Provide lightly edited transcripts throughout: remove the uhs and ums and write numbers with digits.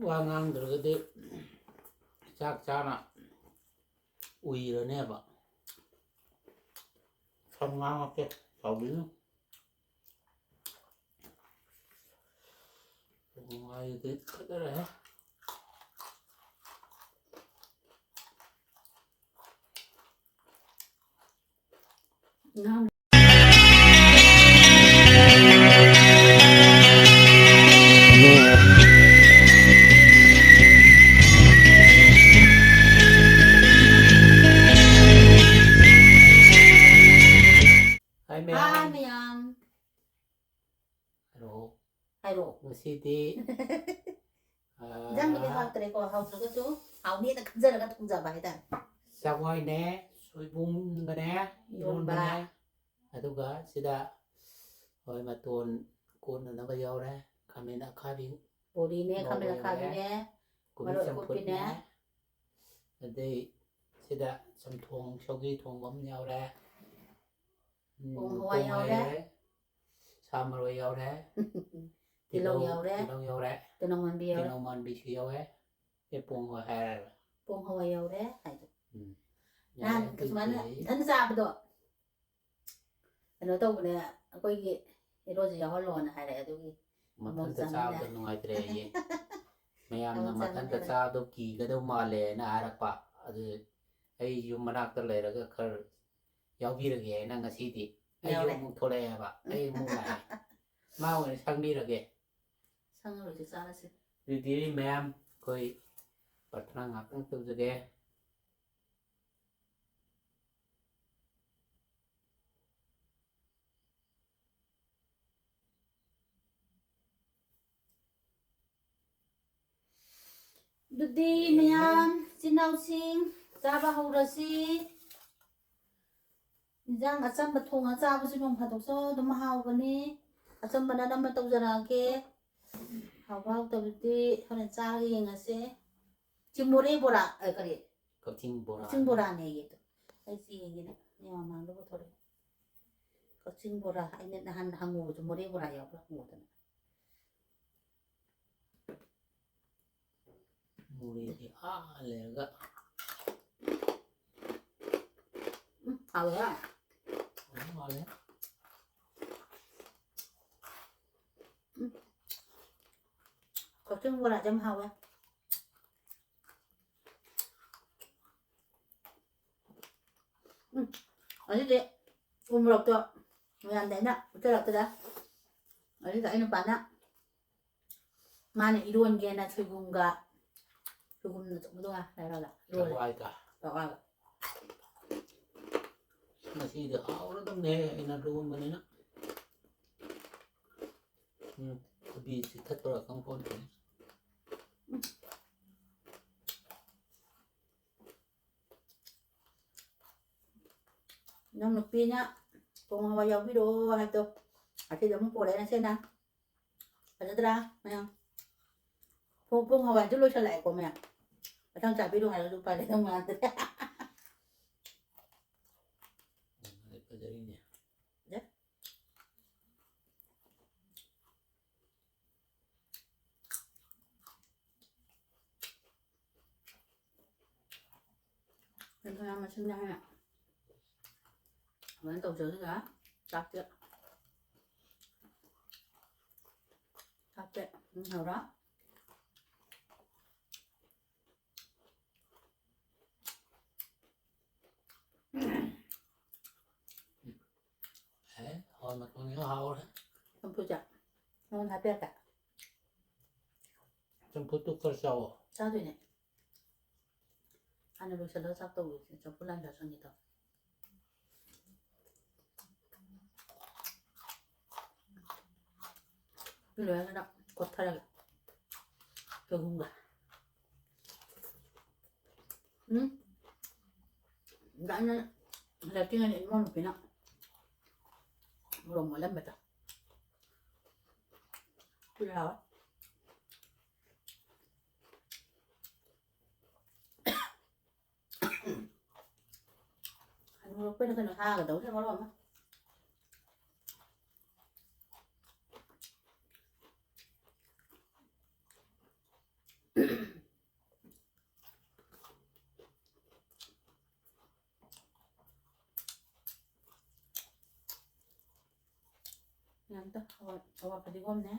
ꯋꯥ ꯉꯥꯡꯗ꯭ꯔꯒꯗꯤ ꯆꯥꯛ ꯆꯥꯅ ꯎꯏꯔꯅꯦꯕ ꯁꯝ ꯉꯥꯡꯉꯛꯀꯦ ꯇꯧꯕꯤꯅꯨ ꯅꯨꯡꯉꯥꯏꯗꯤ ꯈꯗꯔꯦ Ngon. Hai Hai mèo mèo. Hello Hello. ngasiꯗꯤ Jangan hao tadi ko hao suka tu. Hao ni tak kerja dekat kerja bahitan. ꯆꯥꯛꯋꯥꯏꯅꯦ ꯁꯣꯏꯕꯨꯝꯒꯅꯦ ꯏꯔꯣꯟꯕꯅꯦ ꯑꯗꯨꯒ ꯁꯤꯗ ꯍꯣꯏ ꯃꯇꯣꯟ ꯀꯣꯟꯅꯅꯕ ꯌꯥꯎꯔꯦ ꯈꯥꯃꯦꯟ ꯑꯈꯥꯕꯤ Bodi ni kami ꯉꯧꯕ nak kami ꯌꯥꯎꯔꯦ ni. ꯀꯣꯕꯤ Marut kopi ꯆꯝꯐꯨꯠꯅꯦ ni. ꯑꯗꯩ ꯁꯤꯗ ꯆꯝꯊꯣꯡ ꯁꯧꯒ꯭ꯔꯤ ꯊꯣꯡꯕ ꯑꯃ ꯌꯥꯎꯔꯦ Pung hawai ꯄꯣꯡ yau ꯌꯥꯎꯔꯦ dah. ꯁꯥ ꯃꯔꯣꯏ ꯌꯥꯎꯔꯦ Tilong yau dah. ꯇꯤꯜꯍꯧ ꯌꯥꯎꯔꯦ Tenang mandi yau dah. ꯇꯤꯜꯍꯧ ꯃꯥꯟꯕꯤꯁꯨ ꯌꯥꯎꯋꯦ ꯄꯣꯡ ꯍꯋꯥꯏ ꯍꯥꯏꯔꯒ Pung hawai yau dah. Hai tu. ꯌꯥꯔꯦ Nan kesemana? ꯑꯗꯨꯗꯤ Dan sahabat tu. Ano tu punya. Aku ini erosi yau lon hai dah tu. ꯃꯊꯟꯇ ꯆꯥꯕꯗ ꯅꯨꯡꯉꯥꯏꯇ꯭ꯔꯦꯌꯦ ꯃꯌꯥꯝꯅ ꯃꯊꯟꯇ ꯆꯥꯕꯗꯣ ꯀꯤꯒꯗꯧ ꯃꯥꯜꯂꯦꯅ ꯍꯥꯏꯔꯛꯄ ꯑꯗꯨ ꯑꯩ ꯌꯨꯝ ꯃꯅꯥꯛꯇ ꯂꯩꯔꯒ ꯈꯔ ꯌꯥꯎꯕꯤꯔꯒꯦꯅ ꯉꯁꯤꯗꯤ ꯑꯩꯁꯨ ꯑꯃꯨꯛ ꯊꯣꯛꯂꯛꯑꯦꯕ ꯑꯩ ꯑꯃꯨꯛ ꯂꯥꯛꯑꯦ ꯃꯥ ꯑꯣꯏꯅ ꯁꯪꯕꯤꯔꯒꯦ Sangat sana sih. ꯑꯗꯨꯗꯤ ꯃꯌꯥꯝ ꯑꯩꯈꯣꯏ ꯄ꯭ꯔꯊꯅꯥ ꯉꯥꯛꯇꯪ ꯇꯧꯖꯒꯦ Dudi miyam sinau sing zaba haurasi injang achamba thonga chabasi nong phatok so dum haubani achamba na nam tawjarage hawau tabti hone chagi yengase chimore bora kare ꯀꯛꯆꯤꯡ ꯕꯣꯔꯥ kaching bora ne ye to ai si yengina ne mama lo thore kaching bora aine nahan hangu chimore bora ya ba hangu ta ꯃꯣꯔꯦꯗꯤ ꯂꯩꯔꯒ hawa ꯃꯥꯜꯂꯦ kaching bora jam hawa 어디지? 우물럭도 왜 안 되나? 어쩌라더라? 어디서 이놈 봐나? 만에 이런 게나 소금가 소금도 정도가 나라가 ꯆꯥꯛꯋꯥꯏꯒ 나가 ꯉꯁꯤꯗꯤ ꯍꯥꯎꯔꯗꯝꯅꯦ ꯑꯩꯅ ꯂꯣꯟꯕꯅꯤꯅ ꯀꯣꯕꯤ ꯆꯤꯛꯊꯠꯄ꯭ꯔꯥ ꯈꯪꯄꯣꯟꯇꯦ nông nộp pin á cùng hoa dầu video hay tôi thì giống của đấy là xem nào phải ra mày không cùng hoa chút lôi trở lại của mẹ ở trong trả video này là phải để không mà ꯐꯖꯔꯤꯅꯦ nên thôi mà sinh ra nè vẫn tổ chức nữa chặt chưa chặt chưa hầu đó hồi mà con nhớ hậu đó không tôi chặt không thấy biết cả trong phút tục cơ sầu sao rồi nè anh được sẽ đỡ sao tôi cho cô lan được sang gì đâu cái lưỡi nó đậm cột thay rồi tôi không cả đã là tiếng này ngon phải nặng rồi mà lên bật à cái nào anh quên cái nó tha cái đấu cho nó rồi mà งั้นต้องเอาไปดีกว่านะ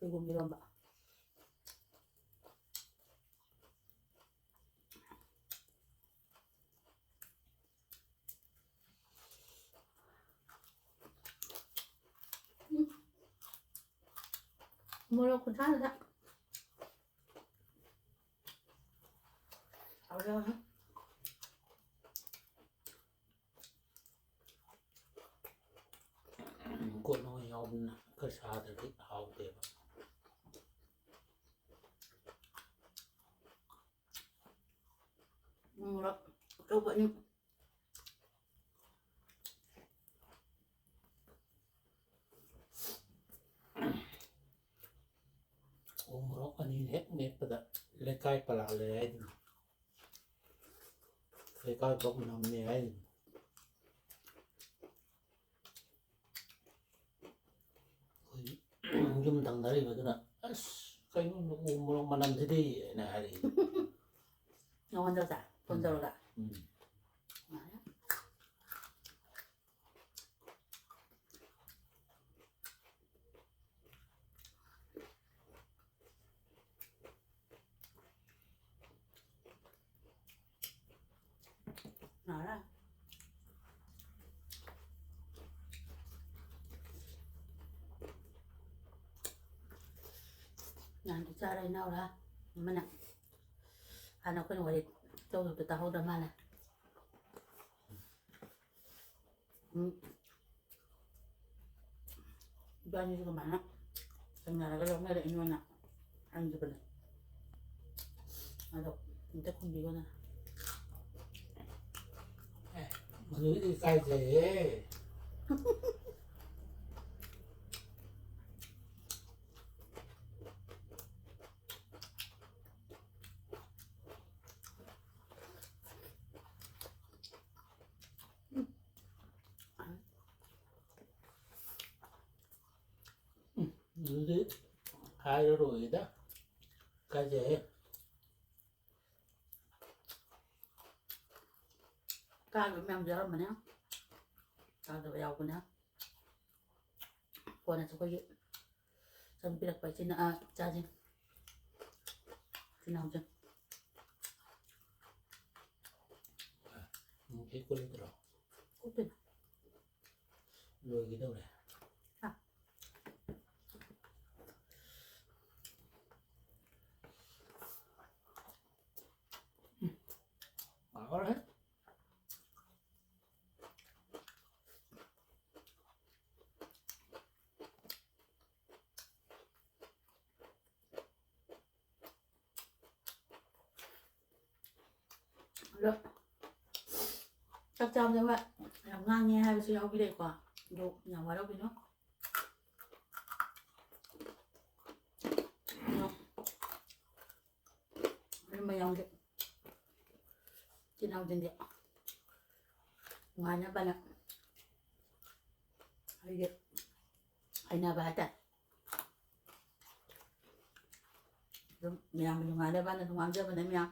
คือผมจะลองแบบมือเราคุณท่านละเอาเร็วนะ cô nói ông có sao thì thích hậu tiền Rồi, câu vậy ông rốt anh đi hết nghe bây giờ lấy cây bà là lấy cây bốc nằm nè ấy zum thằng đấy mà tôi nói cái nó uống mà nằm thế đi này thì ngon đâu cả, con dâu cả. Nói là nanti cara ini lah mana anak kan wasit tahu tu tahu dah mana banyak juga mana sebenarnya kalau nggak ada ini mana anjir benar aduh kita pun juga na mà dưới đi cây gì dưới đi hai đứa rồi đó cây gì cá được mang giờ mà nhá cá được giàu con nhá con này có gì xong bây giờ phải xin cha xin nào chứ cái cô lên rồi cút đi rồi cái đâu này bảo đấy được chắc chắn như vậy làm ngang nghe hai video cái này quả đủ nhà vào đâu đi nữa mày ông đấy trên nào trên điện ngoài nó bạn ạ hay điện hay là bà ta mình ngoài đây bạn là ngoài đây bạn đấy mình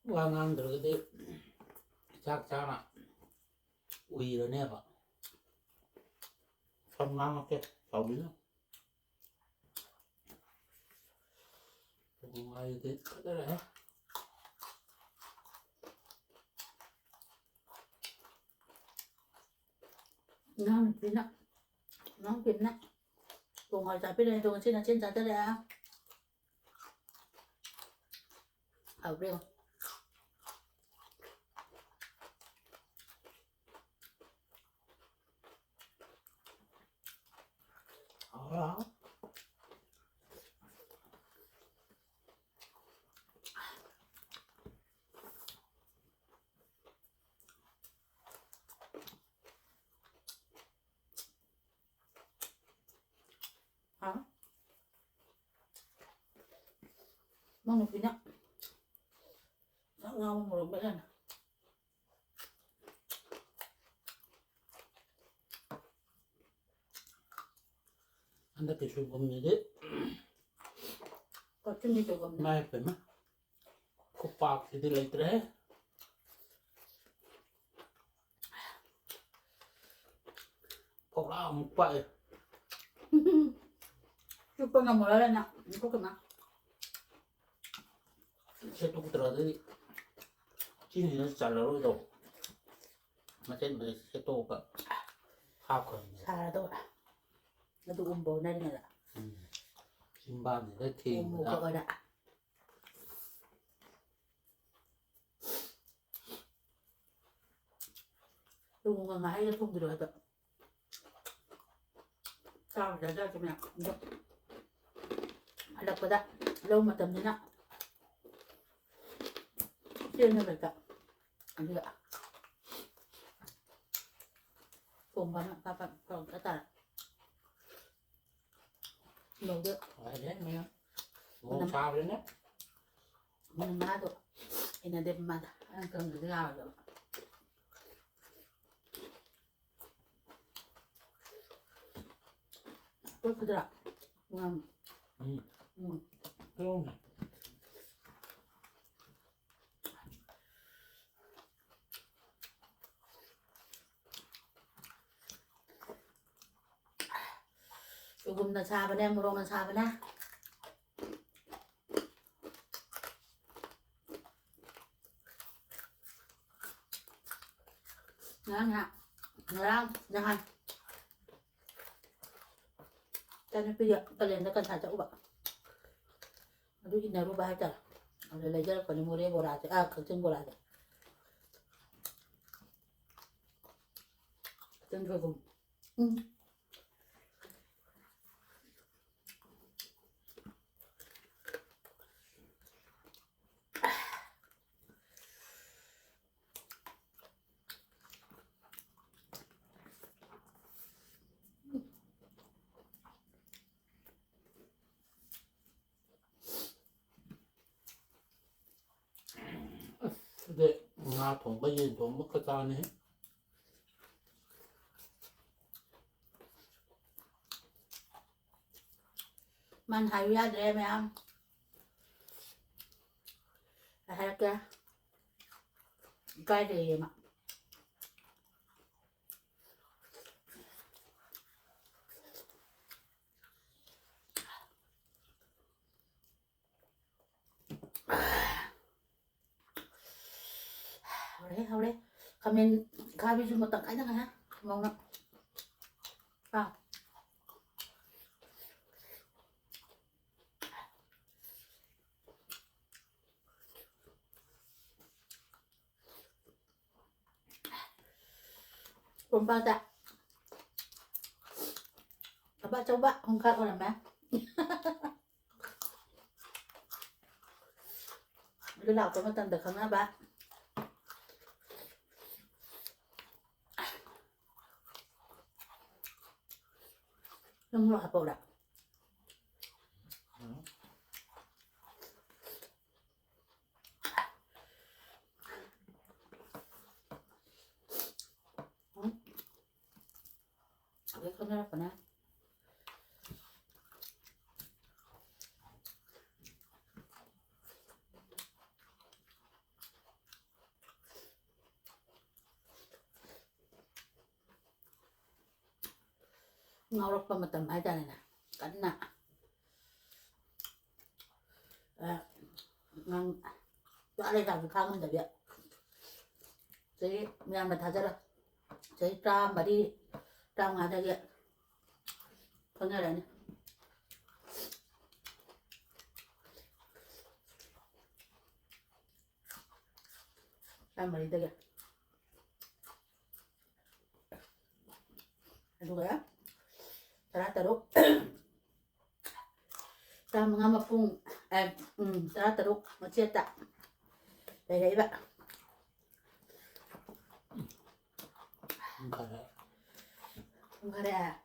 qua ngang được cái chắc chắn là uy rồi nè vợ không ngang cái tàu biến không ai thế cái này ngon tí nữa ngon tí nữa cùng hỏi giải bên này tôi trên là trên giá tới đây à ở đây đó mong một tí nữa ngon một bữa lần 한답게 줄 겁니다. có chân đi chỗ gầm này mai phải mà có bạc thì lấy thế có lao một vậy chụp con ngầm ở đây nè có cần nào sẽ tuk terus chỉ nó trả lời rồi mà trên mình sẽ tuk cả khao khẩn xa là tôi nó tụ bồ đây này là chim ba này đấy thì một cái gọi đã tôi muốn ngái nó không từ rồi vậy sao để ra cho mẹ đập vào đó lâu mà tầm thế nào chưa nên phải tập anh được cùng bạn còn cái tạt lâu được phải đấy mấy ngô sao đấy nhé mình má được anh là đêm mà anh cần cái nào rồi tốt cái đó ngon không 조금 더 잡으네 물어만 잡으나 ngon hả ngon ngon cho nên bây giờ ta lên nó cần thả chỗ bạn nó đi nào ba chả rồi lấy ra còn mua đây bò đá à cực chân bò đá chân rồi cùng 근데 나 동반이 너무 크다네มันหายยาได้ไหมอ่ะหายแกใกล้เดียมเอาเลยคำเป็นข้าพิจุมาตั้งไอ้ตั้งไงฮะมองนะเปล่าผมปาจะcoba ungkap orang mah lu lau có tận được không á ba không loại bộ đặc cái con nó còn á ngau rok pamatam aja nih nah karena ngang ada yang kangen dah dia jadi yang bertajar lah jadi tam badi tam ada dia kangen ada nih tam badi dia aduh ya taruh ta mga mapung taruh maceta đây bạn không có đây à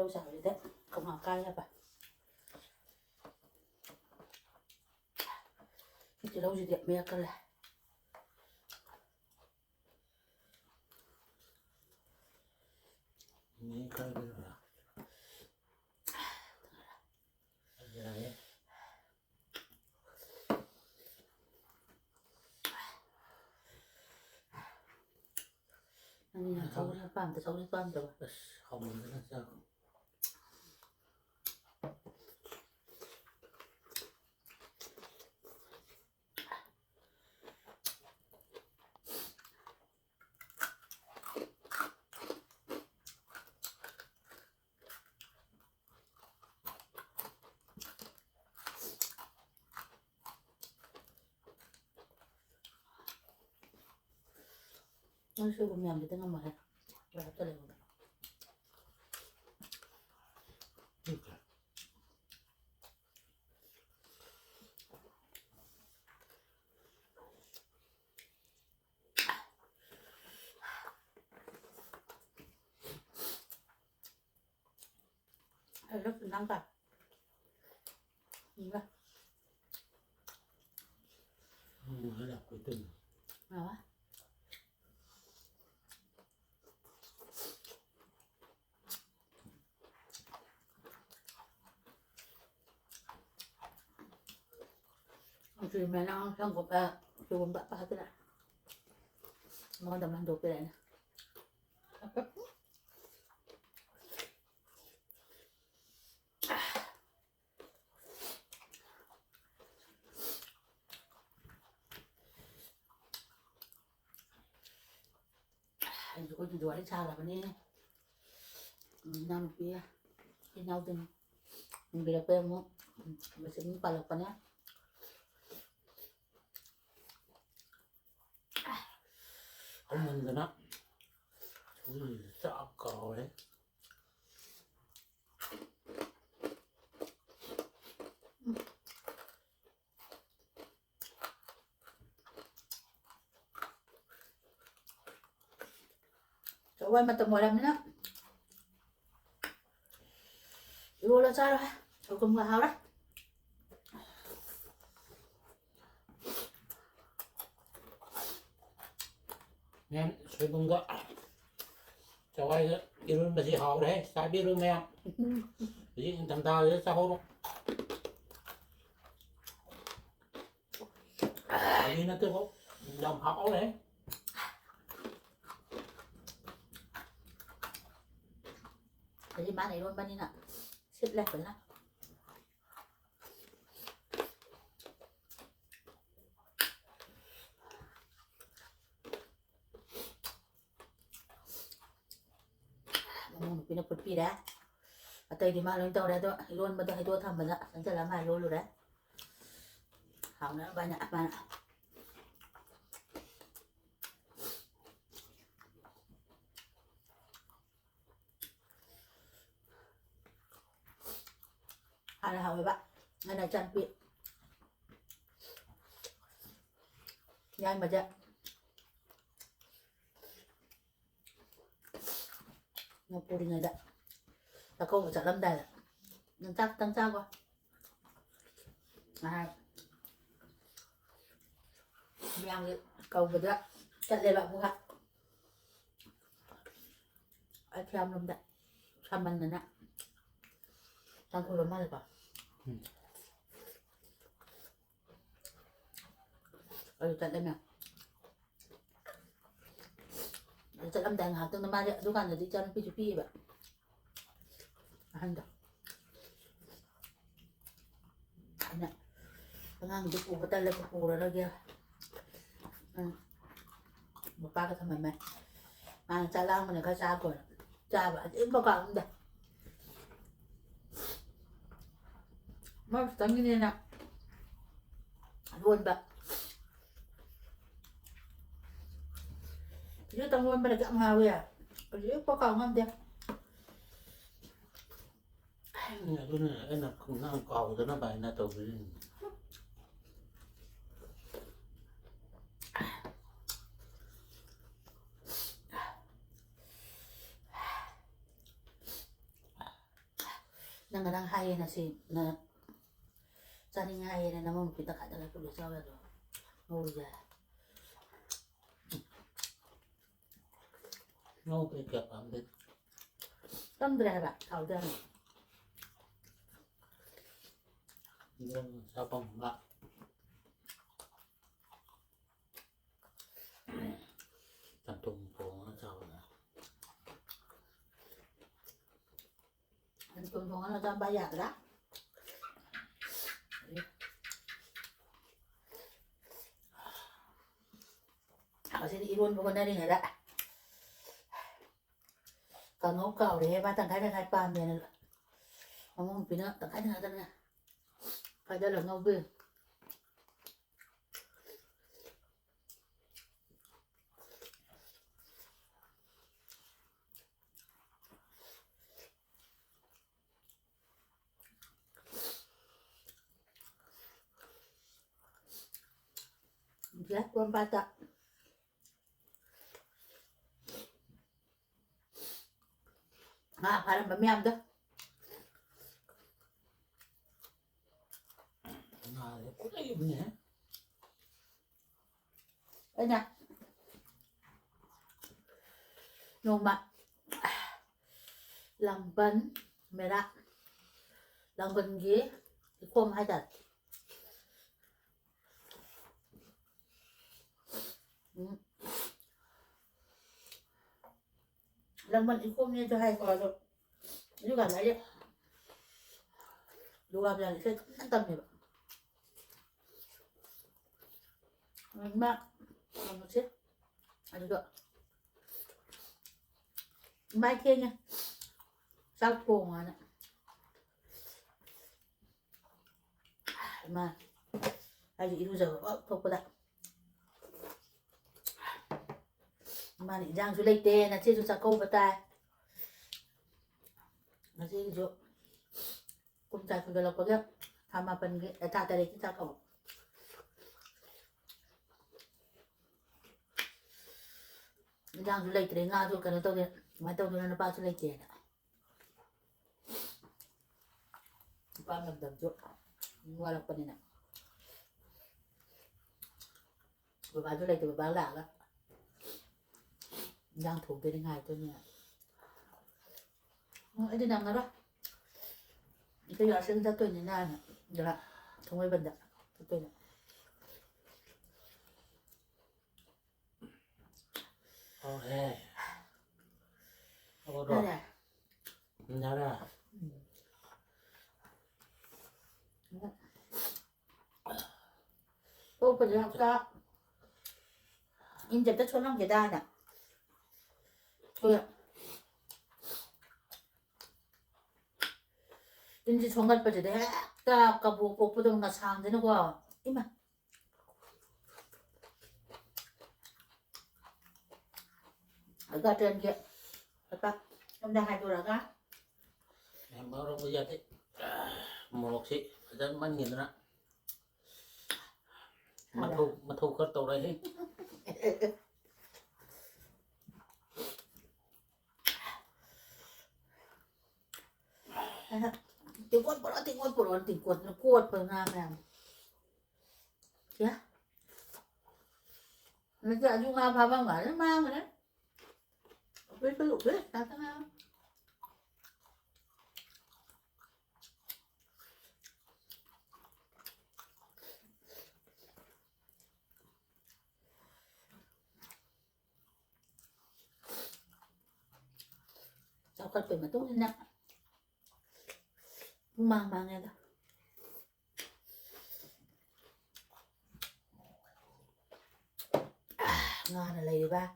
lâu xào vậy đấy không hào cay ra bà thì lâu gì đẹp mẹ cơ là Ini kan berapa? Aja ya. anh là sâu ra phạm từ sâu đến toàn rồi Không biết là sao. nó sư cũng nhầm thì tôi không mà và tôi lại Bukan. rất là nắng cả nhìn vào Ada apa itu? nào á thì mẹ nó xong của bà thì cũng bà cái này ngon tầm ăn được cái này nè anh có gì đùa đến sao là bên này năm kia khi nhau thì mình bị đặc biệt không mình sẽ những bài lọc vào nhé Không mình rồi đó. Ui, sợ cò đấy. cháu quay mà tầm 15 nữa luôn là sao rồi cháu cùng vào đó Em suy bưng gọ. Cháu ai iron masih hao đấy, sai biết luôn em. Jadi tầm tao đấy sao không? Ini nó cứ đồng hao đấy. thế thì bán này luôn bán đi nào xếp lẹp rồi đó mình nó pi đã ở đây thì mà lên tàu đây thôi luôn mà tôi hay tôi thầm mình ạ sẽ làm hai luôn rồi đấy hỏng nữa ba nhạ hai là hỏng với bạn hai là chăn bị nhanh mà chạy nó cô đi người đấy là cô phải trả lâm đây là tăng sao coi hai mèo đi cầu vừa đó chặt lên bạn mua hạt ai theo lâm đấy xăm mình nè tăng cô làm ăn được không chặt lên nào chặt lâm đàn hạt tương năm ba đấy đúng không thì cho nó pi vậy ăn được nè ngang cái củ tay lên củ rồi đó kia một ba cái thằng mày mà cha lao mà này cái cha của cha bảo ít bao cả không được mà tao như thế nào luôn bạn chứ tao luôn bây giờ chậm hào à chứ có còn không được Nhà tôi này enak nang kau itu na baik na tahu ini. Nang hay na si na saning hay na naman kita kada la tulis sa wala. Oh ya. nó cái kẹp ẩm định Tâm dra ba kau dra. nhưng sao không bạn chẳng trùng phố nó sao là Ang tuntungan na sa bayad ra. Kasi iron ko na rin nila. Kangaw ka uri ba tangkay na kay pam yan. Among pina tangkay na na. Kada lang ngaw be. Ya, kuan bata. Parang bamiyam dah. à có cái gì nhỉ Ay na. Noma. Lamban merah. Lamban ghế. Cái khom hai đặt. Lamban cái khom này cho hai coi rồi. Như cả lấy đi. Đồ gặp là sẽ tâm này. Mình mà làm một chiếc. Được rồi. Mai kia nha. Sao cổ mà nè. Mà ai gì bây giờ không có lại. Mà định giang xuống lấy tên là trên xuống câu vào tay. Là gì rồi. Cũng chạy phần là có cái tham mà phần cái ta đây chúng ta có. Giang xuống lấy tên nga rồi cái nó tao đi. Mà tao nó bao xuống lấy tiền ạ. Ba làm đầm chỗ. Qua là con này nè. Rồi bán chỗ này thì bán lạ lắm. Đang thủ cái ngày tôi nhỉ. Ấy đi nằm nó đó. Bây giờ sẽ ra tôi như này nè. Được ạ. Không ai bận ạ. Tôi nè. ok không có Đây rồi nè. nhớ ra Tôi phải làm sao. In chặt tất số năm cái đai nè. Thôi ạ. 인지 정갈 빠지 내가 아까 뭐 꽃보던 거 상 되는 거 이만 아까 trên kia 아까 trong đây hai đứa là cá em bảo đâu bây giờ thế một lọc xị dân mang nhìn đó mà thu cất tàu đây hết tiếng quất nó cuột vào ngang làm chứ nó giờ chúng ta vào bằng nó mang rồi đấy biết cái lục đấy ta ta nào sao cần phải mà tốt như nặng mang nghe đó ngon là lấy đi ba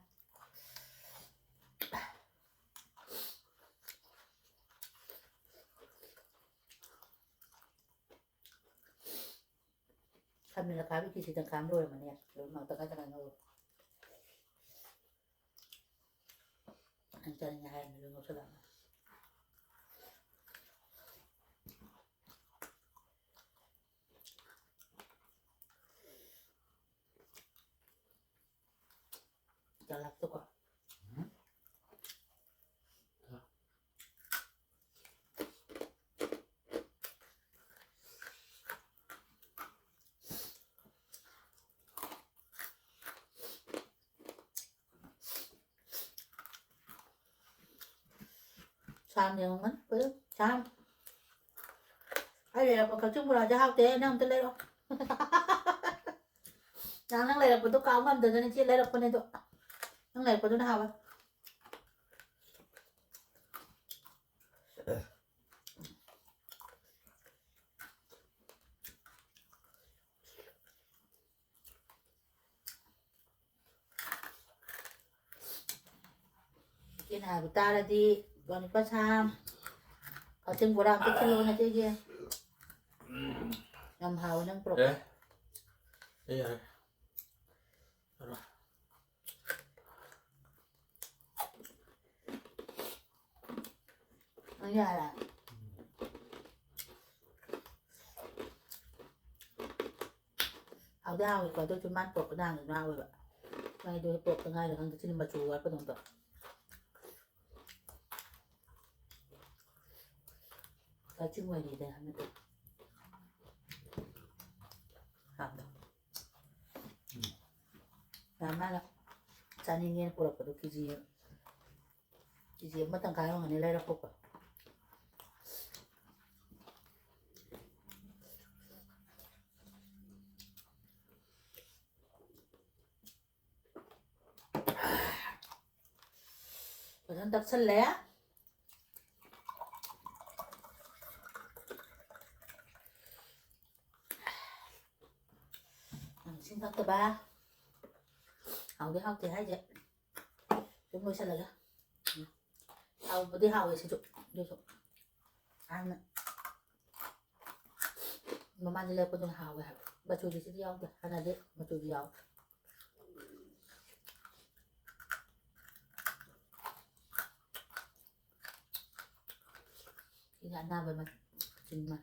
cam này là cá bị chỉ tầng cam rồi mà nè rồi mà tầng cái rồi anh cho nhà hàng mình đừng có làm Galak tuh kok. Sam thì không ngắn với Sam ai đây là có chung là cho hao tế nó không tới đây đâu năng này là của tôi cao mà từ nên chia lấy được con này thôi năng này của tôi nào vậy cái này của ta là đi còn có Sam ở trên của đàm cái luôn này kia làm hào năng pro Đấy. Đây rồi. Rồi. nó ra là hào đào thì có tôi chôn man pro cái nàng nào vậy ngay tôi pro cái ngay là hàng trên mà chú cái đồng tập cái chung ngoài đi đây hả mẹ hào làm nào cho nên nghe pro cái gì mất thằng cái không này lấy ra pro Bản tập sân lé xin tập ba học đi học thì hay vậy chúng tôi sẽ lấy học đi học thì sử dụng đi dụng ăn nữa mà mang đi lên con học về bà chủ thì sẽ đi học hay là đấy bà chủ đi học thì là nào về mặt trình mà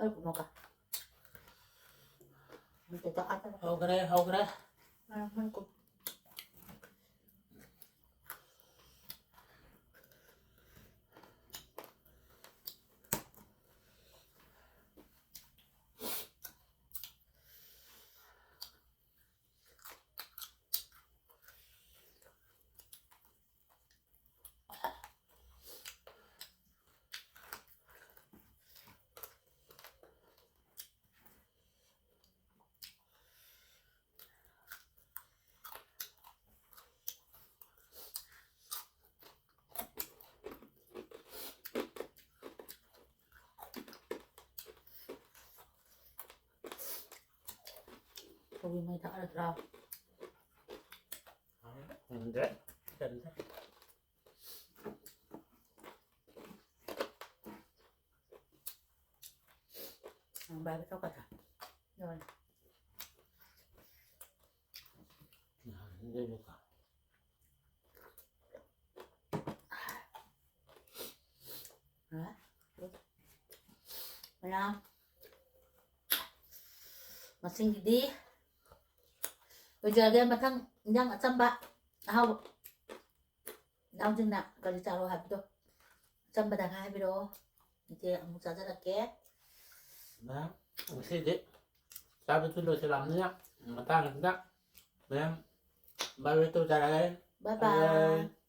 ơi cũng một cả mình sẽ cho ăn Hầu cái đấy. mình cũng tôi mới thở được rồi Đấy. Cần đấy. ba cái tóc cả rồi Đây được cả. đó mày không mà xin thì đi bây giờ game mà thằng nhang ở trăm bạn không đau chừng nặng còn đi chào đồ hạt thôi trăm bạn đằng hai video thì một giờ rất là ké Đấy. Xin đấy. Sao bên tôi sẽ làm nữa nhá. Mà ta làm nhá. Đấy. Bye bye tôi ra đây. bye Bye bye bye.